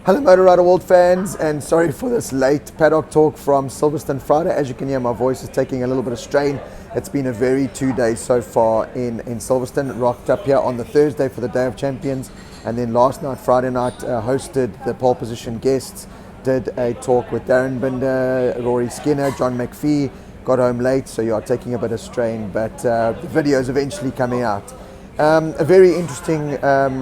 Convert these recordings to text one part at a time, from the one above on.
Hello Motorrad World fans, and sorry for this late paddock talk from Silverstone Friday. As you can hear, my voice is taking a little bit of strain. It's been a very 2 days so far in Silverstone. Rocked up here on the Thursday for the Day of Champions, and then last night, Friday night, hosted the pole position guests, did a talk with Darren Binder, Rory Skinner, John McPhee. Got home late, so you are taking a bit of strain, but the video is eventually coming out. A very interesting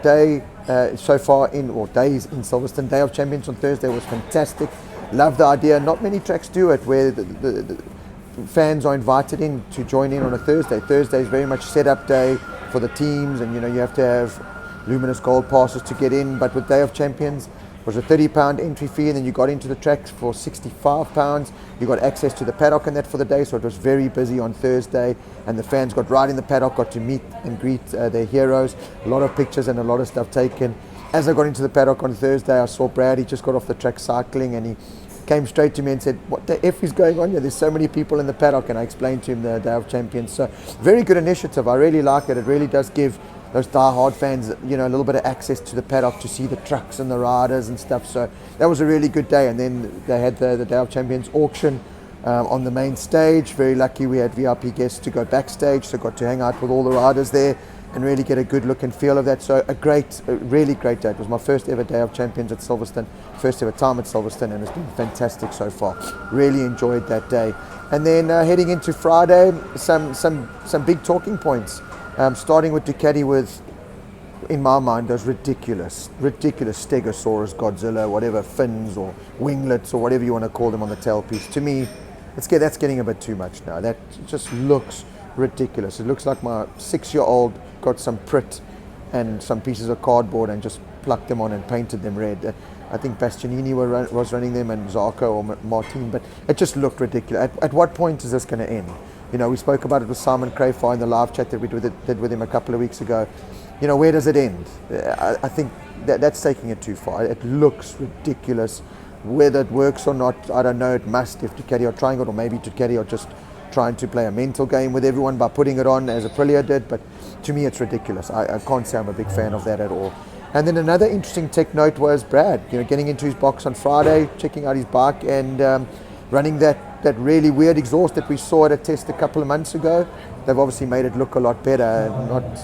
day so far days in Silverstone. Day of Champions on Thursday was fantastic. Love the idea. Not many tracks do it where the fans are invited in to join in on a Thursday. Thursday is very much set-up day for the teams, and you have to have luminous gold passes to get in. But with Day of Champions, it was a £30 entry fee, and then you got into the tracks for £65. You got access to the paddock and that for the day, so it was very busy on Thursday, and the fans got right in the paddock, got to meet and greet their heroes. A lot of pictures and a lot of stuff taken. As I got into the paddock on Thursday, I saw Brad. He just got off the track cycling, and he came straight to me and said, "What the F is going on here? There's so many people in the paddock." And I explained to him the Day of Champions. So very good initiative. I really like it. It really does give those die-hard fans, a little bit of access to the paddock to see the trucks and the riders and stuff. So that was a really good day. And then they had the Day of Champions auction on the main stage. Very lucky we had VIP guests to go backstage, so got to hang out with all the riders there and really get a good look and feel of that. So a really great day. It was my first ever Day of Champions at Silverstone, first ever time at Silverstone, and it's been fantastic so far. Really enjoyed that day. And then heading into Friday, some big talking points. Starting with Ducati with, in my mind, those ridiculous Stegosaurus, Godzilla, whatever, fins or winglets or whatever you want to call them on the tailpiece. To me, that's getting a bit too much now. That just looks ridiculous. It looks like my 6-year-old got some Prit and some pieces of cardboard and just plucked them on and painted them red. I think Bastianini was running them, and Zarco or Martin, but it just looked ridiculous. At what point is this going to end? We spoke about it with Simon Crayfire in the live chat that we did with him a couple of weeks ago. Where does it end? I think that's taking it too far. It looks ridiculous. Whether it works or not, I don't know. It must, if Ducati are trying it, or maybe Ducati are just trying to play a mental game with everyone by putting it on as Aprilia did. But to me, it's ridiculous. I can't say I'm a big fan of that at all. And then another interesting tech note was Brad, getting into his box on Friday, checking out his bike, and running that really weird exhaust that we saw at a test a couple of months ago. They've obviously made it look a lot better,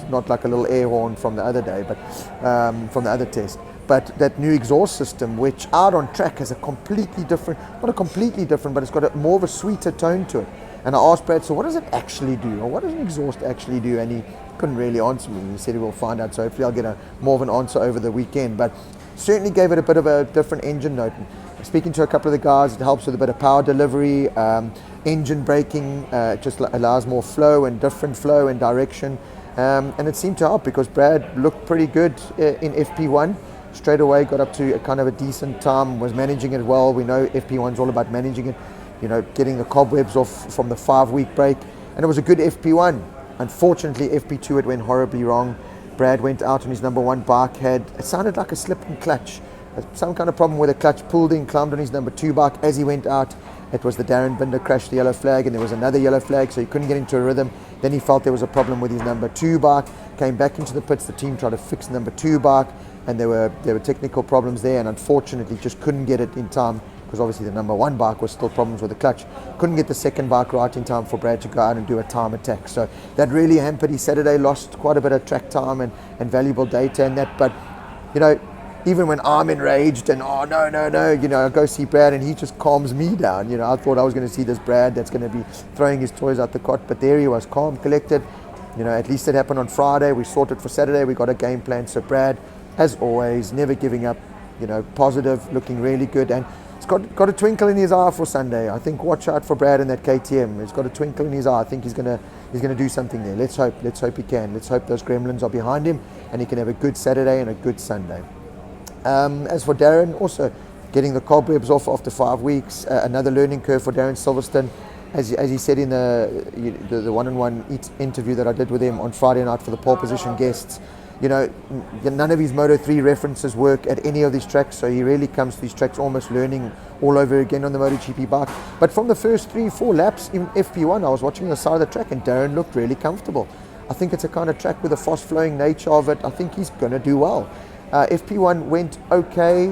not like a little air horn from the other day, but from the other test. But that new exhaust system, which out on track has a completely different, not a completely different, but it's got more of a sweeter tone to it. And I asked Brad, so what does it actually do? Or what does an exhaust actually do? And he couldn't really answer me. He said he will find out, so hopefully I'll get more of an answer over the weekend. But certainly gave it a bit of a different engine note. Speaking to a couple of the guys, it helps with a bit of power delivery, engine braking, just allows more flow and different flow and direction. And it seemed to help because Brad looked pretty good in FP1. Straight away got up to a kind of a decent time, was managing it well. We know FP1's all about managing it, getting the cobwebs off from the 5-week break. And it was a good FP1. Unfortunately, FP2 it went horribly wrong. Brad went out on his number 1 bike, it sounded like a slip and clutch. Some kind of problem where the clutch pulled in, climbed on his number 2 bike. As he went out, it was the Darren Binder crash, the yellow flag, and there was another yellow flag, so he couldn't get into a rhythm. Then he felt there was a problem with his number 2 bike, came back into the pits. The team tried to fix the number 2 bike, and there were technical problems there, and unfortunately just couldn't get it in time, because obviously the number 1 bike was still problems with the clutch. Couldn't get the second bike right in time for Brad to go out and do a time attack. So that really hampered his Saturday, lost quite a bit of track time and valuable data and that. But, even when I'm enraged and, oh, no, I go see Brad and he just calms me down. I thought I was going to see this Brad that's going to be throwing his toys out the cot, but there he was, calm, collected. At least it happened on Friday. We sorted for Saturday. We got a game plan. So Brad, as always, never giving up, positive, looking really good. And it's got a twinkle in his eye for Sunday. I think watch out for Brad in that KTM. He's got a twinkle in his eye. I think he's going to do something there. Let's hope he can. Let's hope those gremlins are behind him and he can have a good Saturday and a good Sunday. As for Darren, also getting the cobwebs off after 5 weeks, another learning curve for Darren Silverstone. As he said in the one-on-one interview that I did with him on Friday night for the pole position guests, none of his Moto3 references work at any of these tracks, so he really comes to these tracks almost learning all over again on the MotoGP bike. But from the first 3-4 laps in FP1, I was watching the side of the track and Darren looked really comfortable. I think it's a kind of track with a fast-flowing nature of it. I think he's going to do well. FP1 went okay,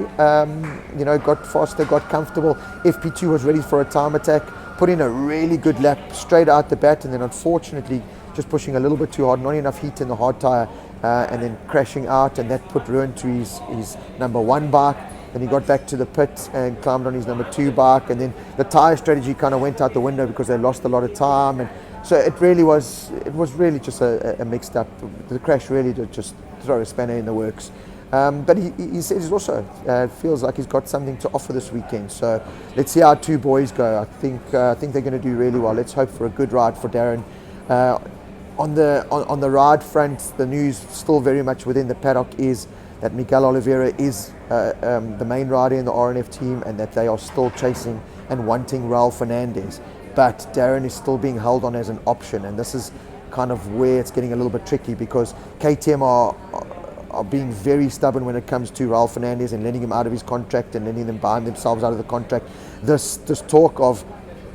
got faster, got comfortable. FP2 was ready for a time attack, put in a really good lap straight out the bat, and then unfortunately just pushing a little bit too hard, not enough heat in the hard tyre, and then crashing out, and that put ruin to his number 1 bike. Then he got back to the pit and climbed on his number 2 bike, and then the tyre strategy kind of went out the window because they lost a lot of time, and so it was really just a mixed up. The crash really did just throw a spanner in the works. But he says he's also feels like he's got something to offer this weekend. So let's see how 2 boys go. I think they're going to do really well. Let's hope for a good ride for Darren. On the ride front, the news still very much within the paddock is that Miguel Oliveira is the main rider in the RNF team, and that they are still chasing and wanting Raul Fernandez. But Darren is still being held on as an option, and this is kind of where it's getting a little bit tricky, because KTM are being very stubborn when it comes to Raul Fernandez and letting him out of his contract and letting them bind themselves out of the contract. This talk of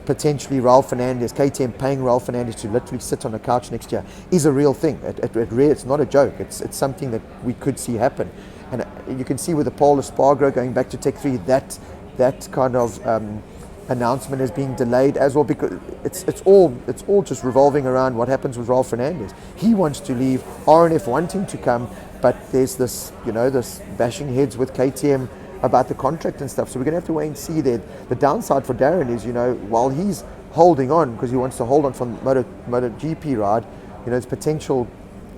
potentially Raul Fernandez, KTM paying Raul Fernandez to literally sit on a couch next year is a real thing. It's not a joke. It's something that we could see happen. And you can see with the Pole Espargaro going back to Tech 3, that kind of announcement is being delayed as well, because it's all just revolving around what happens with Raul Fernandez. He wants to leave, RNF wanting to come, but there's this bashing heads with KTM about the contract and stuff. So we're going to have to wait and see that. The downside for Darren is, while he's holding on because he wants to hold on from MotoGP ride, there's potential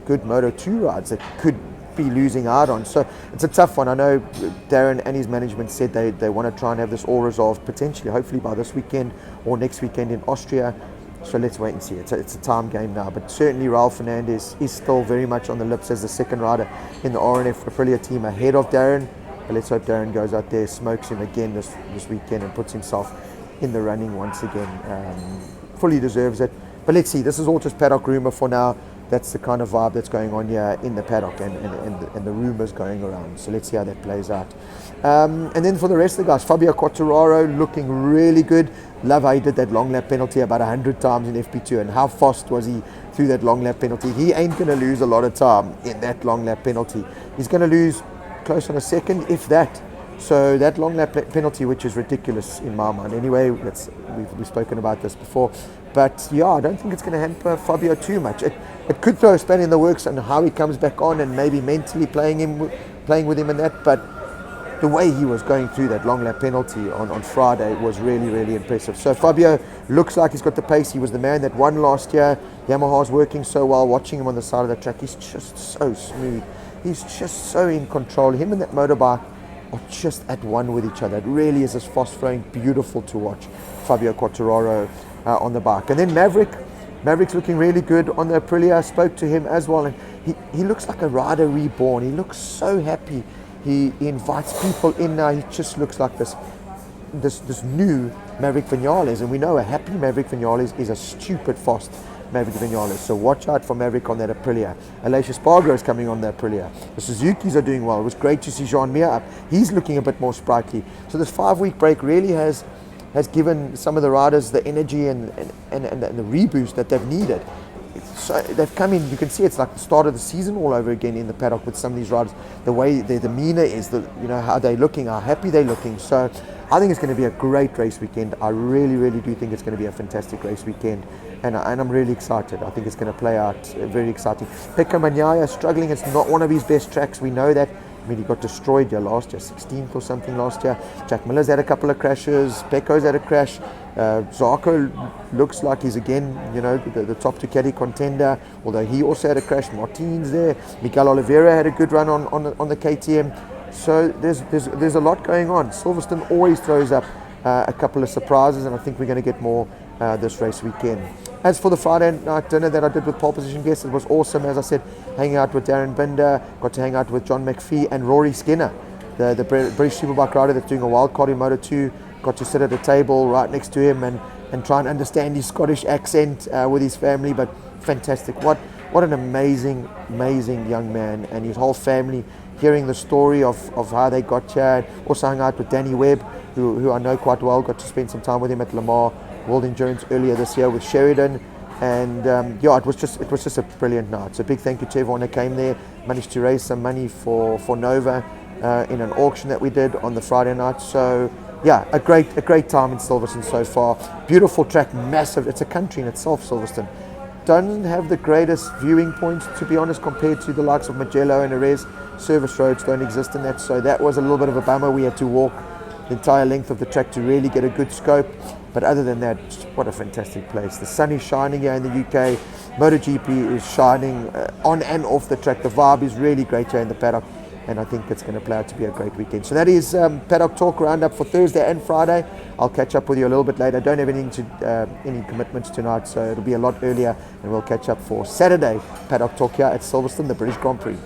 good Moto2 rides that could be losing out on. So it's a tough one. I know Darren and his management said they want to try and have this all resolved potentially, hopefully by this weekend or next weekend in Austria. So let's wait and see. It's a time game now, but certainly Raul Fernandez is still very much on the lips as the second rider in the RNF Aprilia team ahead of Darren. But let's hope Darren goes out there, smokes him again this weekend, and puts himself in the running once again. Fully deserves it. But let's see. This is all just paddock rumor for now. That's the kind of vibe that's going on here in the paddock, and the rumors going around. So let's see how that plays out. And then for the rest of the guys, Fabio Quartararo looking really good. Love how he did that long lap penalty about 100 times in FP2, and how fast was he through that long lap penalty. He ain't going to lose a lot of time in that long lap penalty. He's going to lose close on a second, if that. So that long lap penalty, which is ridiculous in my mind. Anyway, we've spoken about this before. But yeah, I don't think it's going to hamper Fabio too much. It could throw a spanner in the works on how he comes back on, and maybe mentally playing with him and that. But the way he was going through that long lap penalty on Friday was really, really impressive. So Fabio looks like he's got the pace. He was the man that won last year. Yamaha's working so well. Watching him on the side of the track, he's just so smooth. He's just so in control. Him and that motorbike are just at one with each other. It really is this fast-flowing, beautiful to watch. Fabio Quartararo on the bike. And then Maverick's looking really good on the Aprilia. I spoke to him as well, and he looks like a rider reborn. He looks so happy. He invites people in now. He just looks like this new Maverick Vinales, and we know a happy Maverick Vinales is a stupid fast Maverick Vinales. So watch out for Maverick on that Aprilia. Aleix Espargaro is coming on the Aprilia. The Suzukis are doing well. It was great to see Jean Mir up. He's looking a bit more sprightly. So this 5-week break really has given some of the riders the energy and the reboost that they've needed. So they've come in, you can see it's like the start of the season all over again in the paddock with some of these riders. The way their demeanor is, how they're looking, how happy they're looking. So I think it's going to be a great race weekend. I really, really do think it's going to be a fantastic race weekend. And I'm really excited. I think it's going to play out very exciting. Pecco Bagnaia struggling. It's not one of his best tracks. We know that. I mean, he got destroyed here last year, 16th or something last year. Jack Miller's had a couple of crashes. Pecco's had a crash. Zarco looks like he's again, the top Ducati contender, although he also had a crash. Martin's there. Miguel Oliveira had a good run on the KTM. So there's a lot going on. Silverstone always throws up a couple of surprises, and I think we're going to get more this race weekend. As for the Friday night dinner that I did with Pole Position guests, it was awesome. As I said, hanging out with Darren Binder, got to hang out with John McPhee and Rory Skinner, the British Superbike rider that's doing a wild card in Moto2. Got to sit at a table right next to him and try and understand his Scottish accent with his family. But fantastic. What an amazing young man, and his whole family. Hearing the story of how they got here. Also hung out with Danny Webb, who I know quite well. Got to spend some time with him at Lamar World Endurance earlier this year with Sheridan. And yeah, it was just a brilliant night. So big thank you to everyone that came there. Managed to raise some money for Nova in an auction that we did on the Friday night. So yeah, a great time in Silverstone so far. Beautiful track, massive. It's a country in itself, Silverstone. Don't have the greatest viewing points, to be honest, compared to the likes of Mugello and Jerez. Service roads don't exist in that, so that was a little bit of a bummer. We had to walk the entire length of the track to really get a good scope. But other than that, what a fantastic place. The sun is shining here in the UK. MotoGP is shining on and off the track. The vibe is really great here in the paddock, and I think it's going to play out to be a great weekend. So that is Paddock Talk Roundup for Thursday and Friday. I'll catch up with you a little bit later. I don't have any commitments tonight, so it'll be a lot earlier, and we'll catch up for Saturday Paddock Talk here at Silverstone, the British Grand Prix.